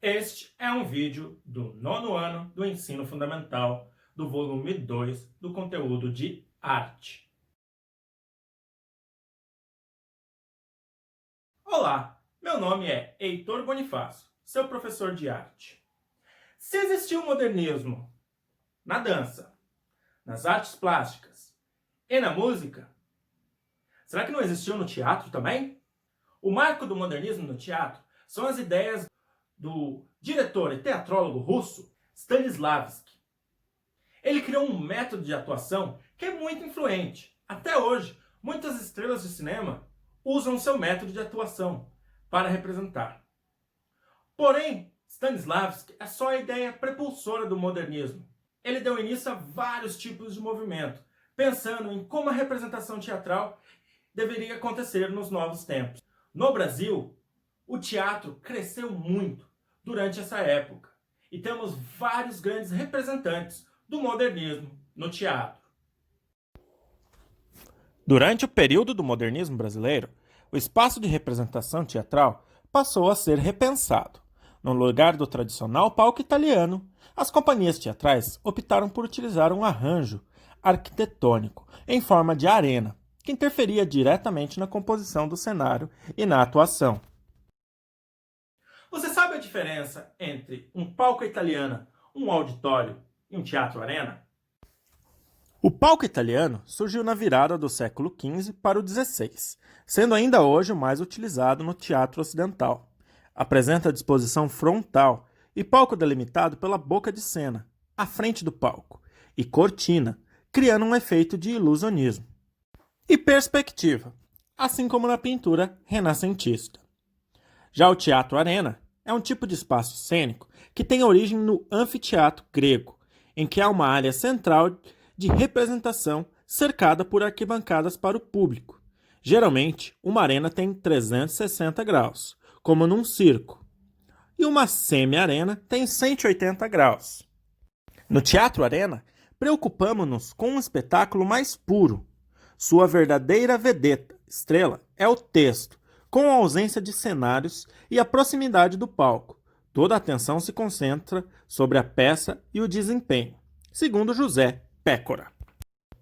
Este é um vídeo do 9º ano do Ensino Fundamental, do volume 2 do conteúdo de arte. Olá, meu nome é Heitor Bonifácio, seu professor de arte. Se existiu modernismo na dança, nas artes plásticas e na música, será que não existiu no teatro também? O marco do modernismo no teatro são as ideias do diretor e teatrólogo russo Stanislavski. Ele criou um método de atuação que é muito influente. Até hoje, muitas estrelas de cinema usam seu método de atuação para representar. Porém, Stanislavski é só a ideia prepulsora do modernismo. Ele deu início a vários tipos de movimento, pensando em como a representação teatral deveria acontecer nos novos tempos. No Brasil, o teatro cresceu muito durante essa época e temos vários grandes representantes do modernismo no teatro. Durante o período do modernismo brasileiro, o espaço de representação teatral passou a ser repensado. No lugar do tradicional palco italiano, as companhias teatrais optaram por utilizar um arranjo arquitetônico em forma de arena, que interferia diretamente na composição do cenário e na atuação. Você sabe a diferença entre um palco italiano, um auditório e um teatro arena? O palco italiano surgiu na virada do século XV para o XVI, sendo ainda hoje o mais utilizado no teatro ocidental. Apresenta disposição frontal e palco delimitado pela boca de cena, à frente do palco, e cortina, criando um efeito de ilusionismo. E perspectiva, assim como na pintura renascentista. Já o teatro arena é um tipo de espaço cênico que tem origem no anfiteatro grego, em que há uma área central de representação cercada por arquibancadas para o público. Geralmente, uma arena tem 360 graus, como num circo, e uma semi-arena tem 180 graus. No teatro arena, preocupamos-nos com um espetáculo mais puro. Sua verdadeira vedeta, estrela, é o texto, com a ausência de cenários e a proximidade do palco. Toda a atenção se concentra sobre a peça e o desempenho, segundo José Pécora.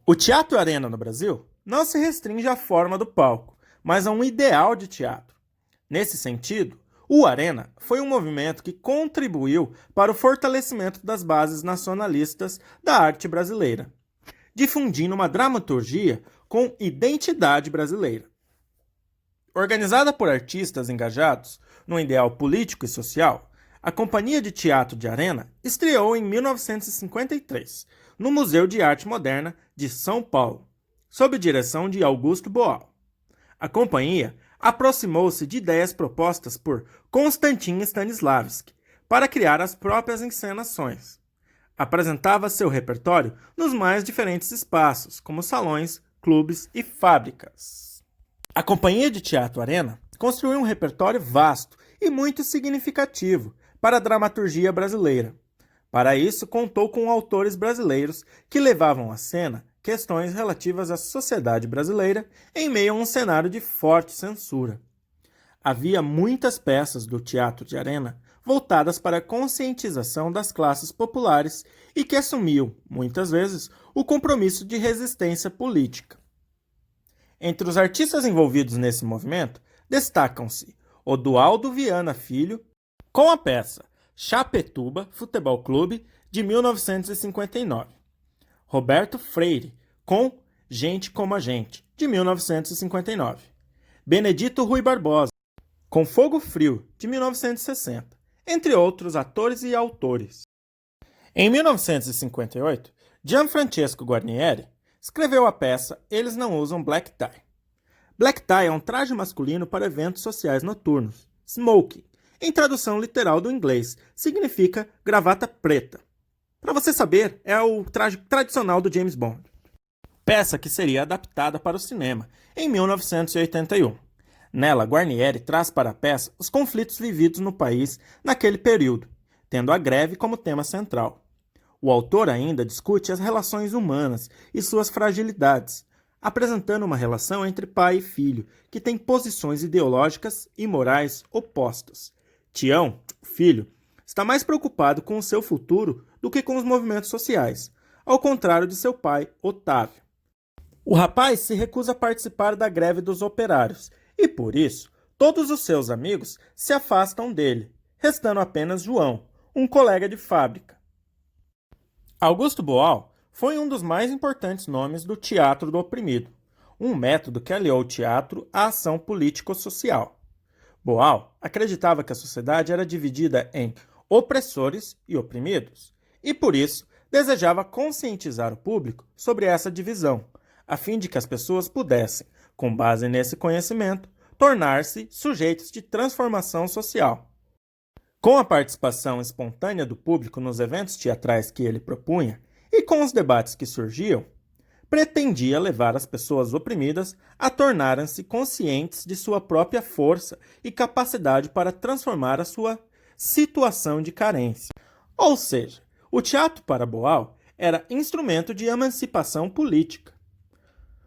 O teatro arena no Brasil não se restringe à forma do palco, mas a um ideal de teatro. Nesse sentido, o Arena foi um movimento que contribuiu para o fortalecimento das bases nacionalistas da arte brasileira, difundindo uma dramaturgia com identidade brasileira. Organizada por artistas engajados no ideal político e social, a Companhia de Teatro de Arena estreou em 1953, no Museu de Arte Moderna de São Paulo, sob direção de Augusto Boal. A companhia aproximou-se de ideias propostas por Konstantin Stanislavski para criar as próprias encenações. Apresentava seu repertório nos mais diferentes espaços, como salões, clubes e fábricas. A Companhia de Teatro Arena construiu um repertório vasto e muito significativo para a dramaturgia brasileira. Para isso, contou com autores brasileiros que levavam à cena questões relativas à sociedade brasileira em meio a um cenário de forte censura. Havia muitas peças do teatro de arena voltadas para a conscientização das classes populares e que assumiam, muitas vezes, o compromisso de resistência política. Entre os artistas envolvidos nesse movimento, destacam-se Odualdo Viana Filho, com a peça Chapetuba Futebol Clube, de 1959. Roberto Freire, com Gente como a Gente, de 1959. Benedito Rui Barbosa, com Fogo Frio, de 1960, entre outros atores e autores. Em 1958, Gianfrancesco Guarnieri escreveu a peça Eles Não Usam Black Tie. Black tie é um traje masculino para eventos sociais noturnos. Smoking, em tradução literal do inglês, significa gravata preta. Para você saber, é o traje tradicional do James Bond. Peça que seria adaptada para o cinema em 1981. Nela, Guarnieri traz para a peça os conflitos vividos no país naquele período, tendo a greve como tema central. O autor ainda discute as relações humanas e suas fragilidades, apresentando uma relação entre pai e filho que tem posições ideológicas e morais opostas. Tião, o filho, está mais preocupado com o seu futuro do que com os movimentos sociais, ao contrário de seu pai, Otávio. O rapaz se recusa a participar da greve dos operários e, por isso, todos os seus amigos se afastam dele, restando apenas João, um colega de fábrica. Augusto Boal foi um dos mais importantes nomes do teatro do oprimido, um método que aliou o teatro à ação político-social. Boal acreditava que a sociedade era dividida em opressores e oprimidos, e por isso desejava conscientizar o público sobre essa divisão, a fim de que as pessoas pudessem, com base nesse conhecimento, tornar-se sujeitos de transformação social. Com a participação espontânea do público nos eventos teatrais que ele propunha e com os debates que surgiam, pretendia levar as pessoas oprimidas a tornarem-se conscientes de sua própria força e capacidade para transformar a sua situação de carência. Ou seja, o teatro para Boal era instrumento de emancipação política.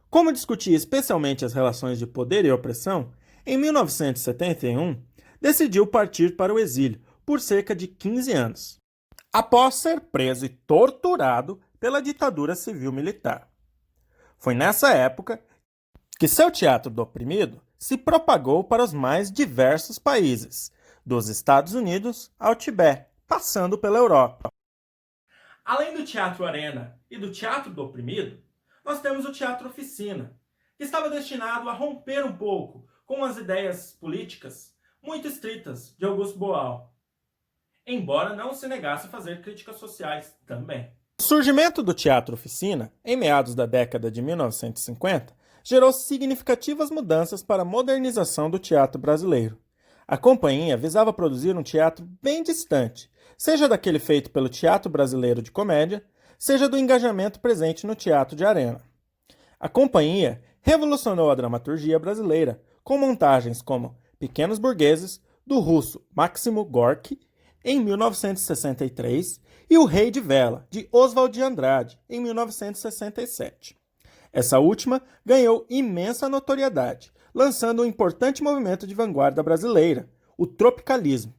Como discutia especialmente as relações de poder e opressão, em 1971, decidiu partir para o exílio por cerca de 15 anos, após ser preso e torturado pela ditadura civil-militar. Foi nessa época que seu teatro do oprimido se propagou para os mais diversos países, dos Estados Unidos ao Tibete, passando pela Europa. Além do Teatro Arena e do Teatro do Oprimido, nós temos o Teatro Oficina, que estava destinado a romper um pouco com as ideias políticas muito estritas de Augusto Boal, embora não se negasse a fazer críticas sociais também. O surgimento do Teatro Oficina, em meados da década de 1950, gerou significativas mudanças para a modernização do teatro brasileiro. A companhia visava produzir um teatro bem distante, seja daquele feito pelo Teatro Brasileiro de Comédia, seja do engajamento presente no Teatro de Arena. A companhia revolucionou a dramaturgia brasileira, com montagens como Pequenos Burgueses, do russo Máximo Gorki, em 1963, e O Rei de Vela, de Oswald de Andrade, em 1967. Essa última ganhou imensa notoriedade, lançando um importante movimento de vanguarda brasileira, o tropicalismo.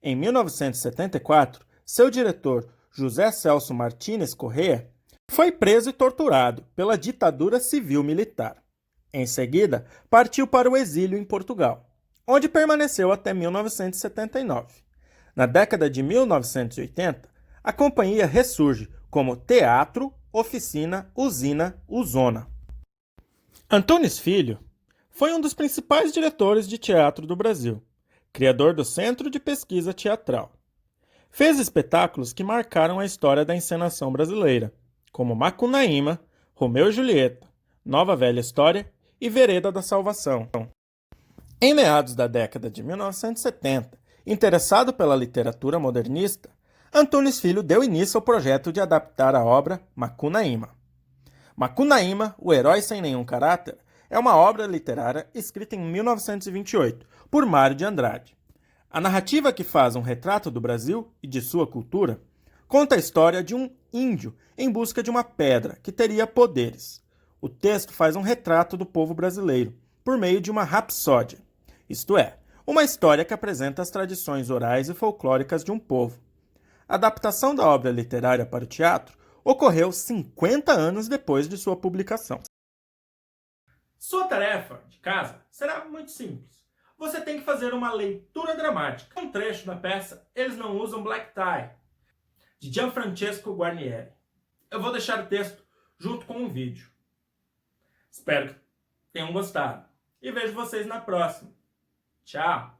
Em 1974, seu diretor, José Celso Martínez Corrêa, foi preso e torturado pela ditadura civil-militar. Em seguida, partiu para o exílio em Portugal, onde permaneceu até 1979. Na década de 1980, a companhia ressurge como Teatro, Oficina, Usina, Uzona. Antunes Filho foi um dos principais diretores de teatro do Brasil, criador do Centro de Pesquisa Teatral. Fez espetáculos que marcaram a história da encenação brasileira, como Macunaíma, Romeu e Julieta, Nova Velha História e Vereda da Salvação. Em meados da década de 1970, interessado pela literatura modernista, Antunes Filho deu início ao projeto de adaptar a obra Macunaíma. Macunaíma, o herói sem nenhum caráter, é uma obra literária escrita em 1928 por Mário de Andrade. A narrativa, que faz um retrato do Brasil e de sua cultura, conta a história de um índio em busca de uma pedra que teria poderes. O texto faz um retrato do povo brasileiro por meio de uma rapsódia, isto é, uma história que apresenta as tradições orais e folclóricas de um povo. A adaptação da obra literária para o teatro ocorreu 50 anos depois de sua publicação. Sua tarefa de casa será muito simples. Você tem que fazer uma leitura dramática. Um trecho da peça Eles Não Usam Black Tie, de Gianfrancesco Guarnieri. Eu vou deixar o texto junto com o vídeo. Espero que tenham gostado. E vejo vocês na próxima. Tchau!